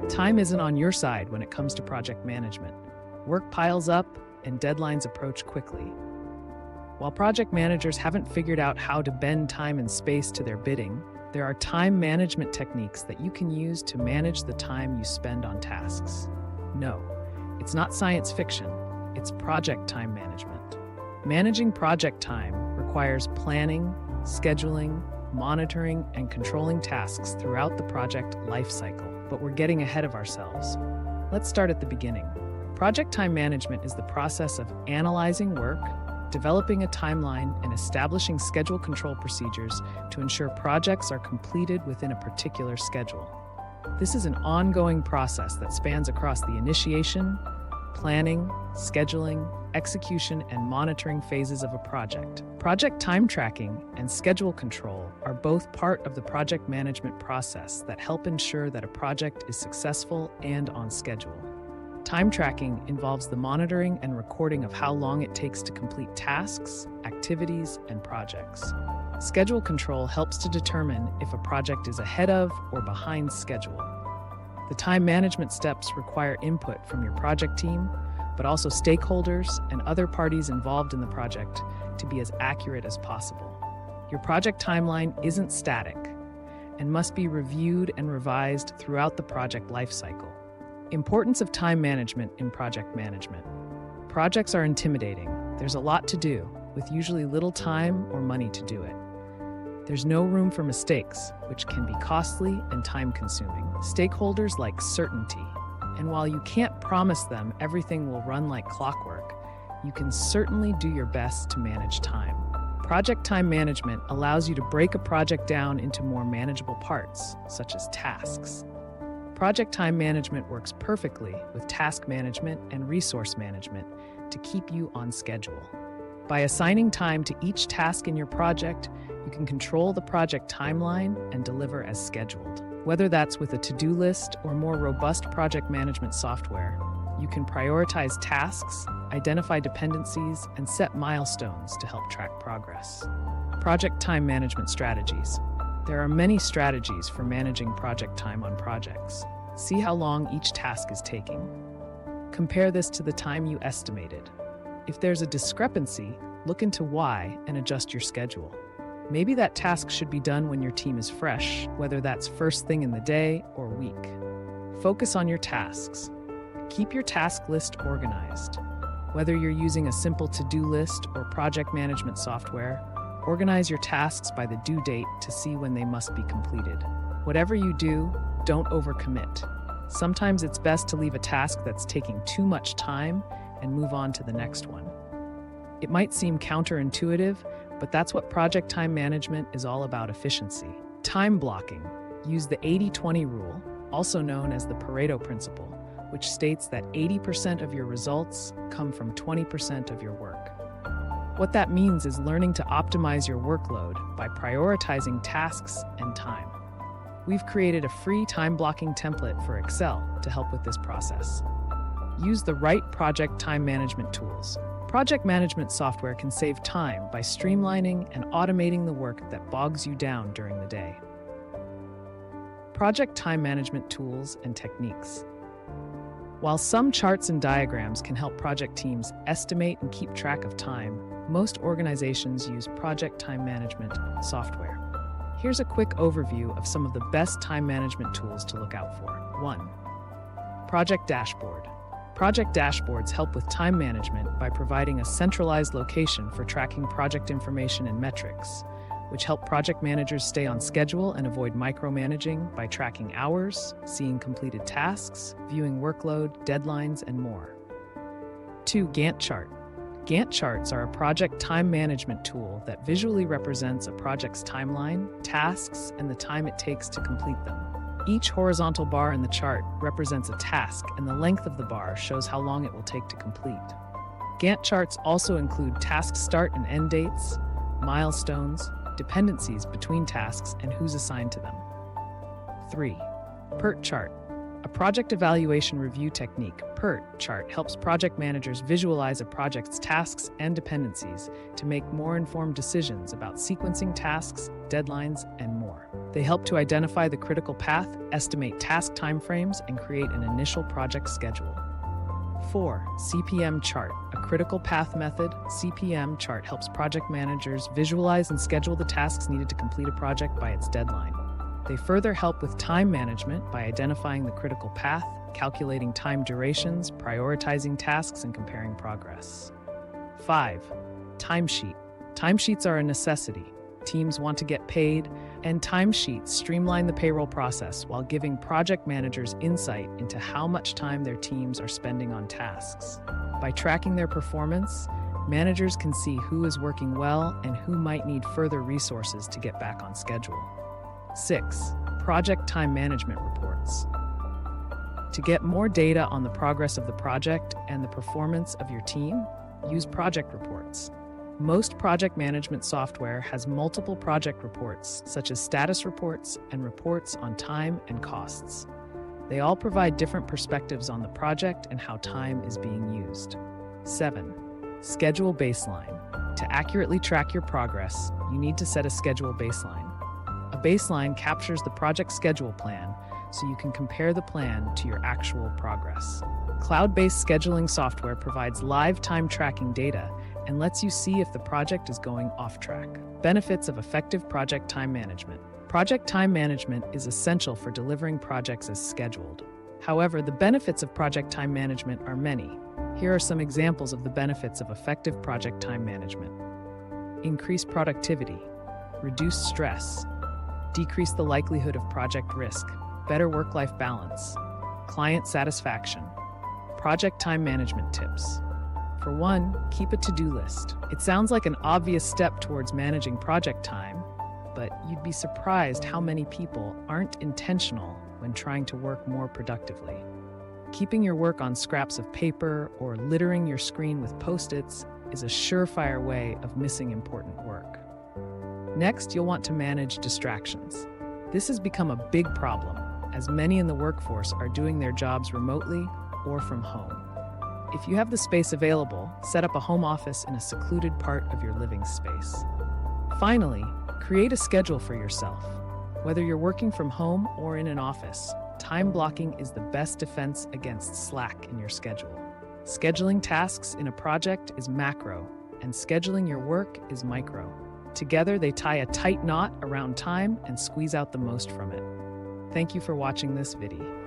Time isn't on your side when it comes to project management. Work piles up and deadlines approach quickly. While project managers haven't figured out how to bend time and space to their bidding, there are time management techniques that you can use to manage the time you spend on tasks. No, it's not science fiction, it's project time management. Managing project time requires planning, scheduling, monitoring, and controlling tasks throughout the project lifecycle. But we're getting ahead of ourselves. Let's start at the beginning. Project time management is the process of analyzing work, developing a timeline, and establishing schedule control procedures to ensure projects are completed within a particular schedule. This is an ongoing process that spans across the initiation, planning, scheduling, execution, and monitoring phases of a project. Project time tracking and schedule control are both part of the project management process that help ensure that a project is successful and on schedule. Time tracking involves the monitoring and recording of how long it takes to complete tasks, activities, and projects. Schedule control helps to determine if a project is ahead of or behind schedule. The time management steps require input from your project team, but also stakeholders and other parties involved in the project to be as accurate as possible. Your project timeline isn't static and must be reviewed and revised throughout the project lifecycle. Importance of time management in project management. Projects are intimidating. There's a lot to do, with usually little time or money to do it. There's no room for mistakes, which can be costly and time-consuming. Stakeholders like certainty, and while you can't promise them everything will run like clockwork, you can certainly do your best to manage time. Project time management allows you to break a project down into more manageable parts, such as tasks. Project time management works perfectly with task management and resource management to keep you on schedule. By assigning time to each task in your project, you can control the project timeline and deliver as scheduled. Whether that's with a to-do list or more robust project management software, you can prioritize tasks, identify dependencies, and set milestones to help track progress. Project time management strategies. There are many strategies for managing project time on projects. See how long each task is taking. Compare this to the time you estimated. If there's a discrepancy, look into why and adjust your schedule. Maybe that task should be done when your team is fresh, whether that's first thing in the day or week. Focus on your tasks. Keep your task list organized. Whether you're using a simple to-do list or project management software, organize your tasks by the due date to see when they must be completed. Whatever you do, don't overcommit. Sometimes it's best to leave a task that's taking too much time and move on to the next one. It might seem counterintuitive, but that's what project time management is all about: efficiency. Time blocking. Use the 80-20 rule, also known as the Pareto principle, which states that 80% of your results come from 20% of your work. What that means is learning to optimize your workload by prioritizing tasks and time. We've created a free time blocking template for Excel to help with this process. Use the right project time management tools. Project management software can save time by streamlining and automating the work that bogs you down during the day. Project time management tools and techniques. While some charts and diagrams can help project teams estimate and keep track of time, most organizations use project time management software. Here's a quick overview of some of the best time management tools to look out for. 1. Project Dashboard. Project dashboards help with time management by providing a centralized location for tracking project information and metrics, which help project managers stay on schedule and avoid micromanaging by tracking hours, seeing completed tasks, viewing workload, deadlines, and more. 2. Gantt chart. Gantt charts are a project time management tool that visually represents a project's timeline, tasks, and the time it takes to complete them. Each horizontal bar in the chart represents a task, and the length of the bar shows how long it will take to complete. Gantt charts also include task start and end dates, milestones, dependencies between tasks, and who's assigned to them. 3. PERT chart. A project evaluation review technique, PERT chart helps project managers visualize a project's tasks and dependencies to make more informed decisions about sequencing tasks, deadlines, and more. They help to identify the critical path, estimate task timeframes, and create an initial project schedule. 4. CPM chart, a critical path method. CPM chart helps project managers visualize and schedule the tasks needed to complete a project by its deadline. They further help with time management by identifying the critical path, calculating time durations, prioritizing tasks, and comparing progress. 5. Timesheet. Timesheets are a necessity. Teams want to get paid, and timesheets streamline the payroll process while giving project managers insight into how much time their teams are spending on tasks. By tracking their performance, managers can see who is working well and who might need further resources to get back on schedule. 6. Project time management reports. To get more data on the progress of the project and the performance of your team, use project reports. Most project management software has multiple project reports, such as status reports and reports on time and costs. They all provide different perspectives on the project and how time is being used. 7. Schedule baseline. To accurately track your progress, you need to set a schedule baseline. A baseline captures the project schedule plan, so you can compare the plan to your actual progress. Cloud-based scheduling software provides live time tracking data and lets you see if the project is going off track. Benefits of effective project time management. Project time management is essential for delivering projects as scheduled. However, the benefits of project time management are many. Here are some examples of the benefits of effective project time management. Increase productivity, reduce stress, decrease the likelihood of project risk, better work-life balance, client satisfaction. Project time management tips. For one, keep a to-do list. It sounds like an obvious step towards managing project time, but you'd be surprised how many people aren't intentional when trying to work more productively. Keeping your work on scraps of paper or littering your screen with Post-its is a surefire way of missing important work. Next, you'll want to manage distractions. This has become a big problem, as many in the workforce are doing their jobs remotely or from home. If you have the space available, set up a home office in a secluded part of your living space. Finally, create a schedule for yourself. Whether you're working from home or in an office, time blocking is the best defense against slack in your schedule. Scheduling tasks in a project is macro, and scheduling your work is micro. Together, they tie a tight knot around time and squeeze out the most from it. Thank you for watching this video.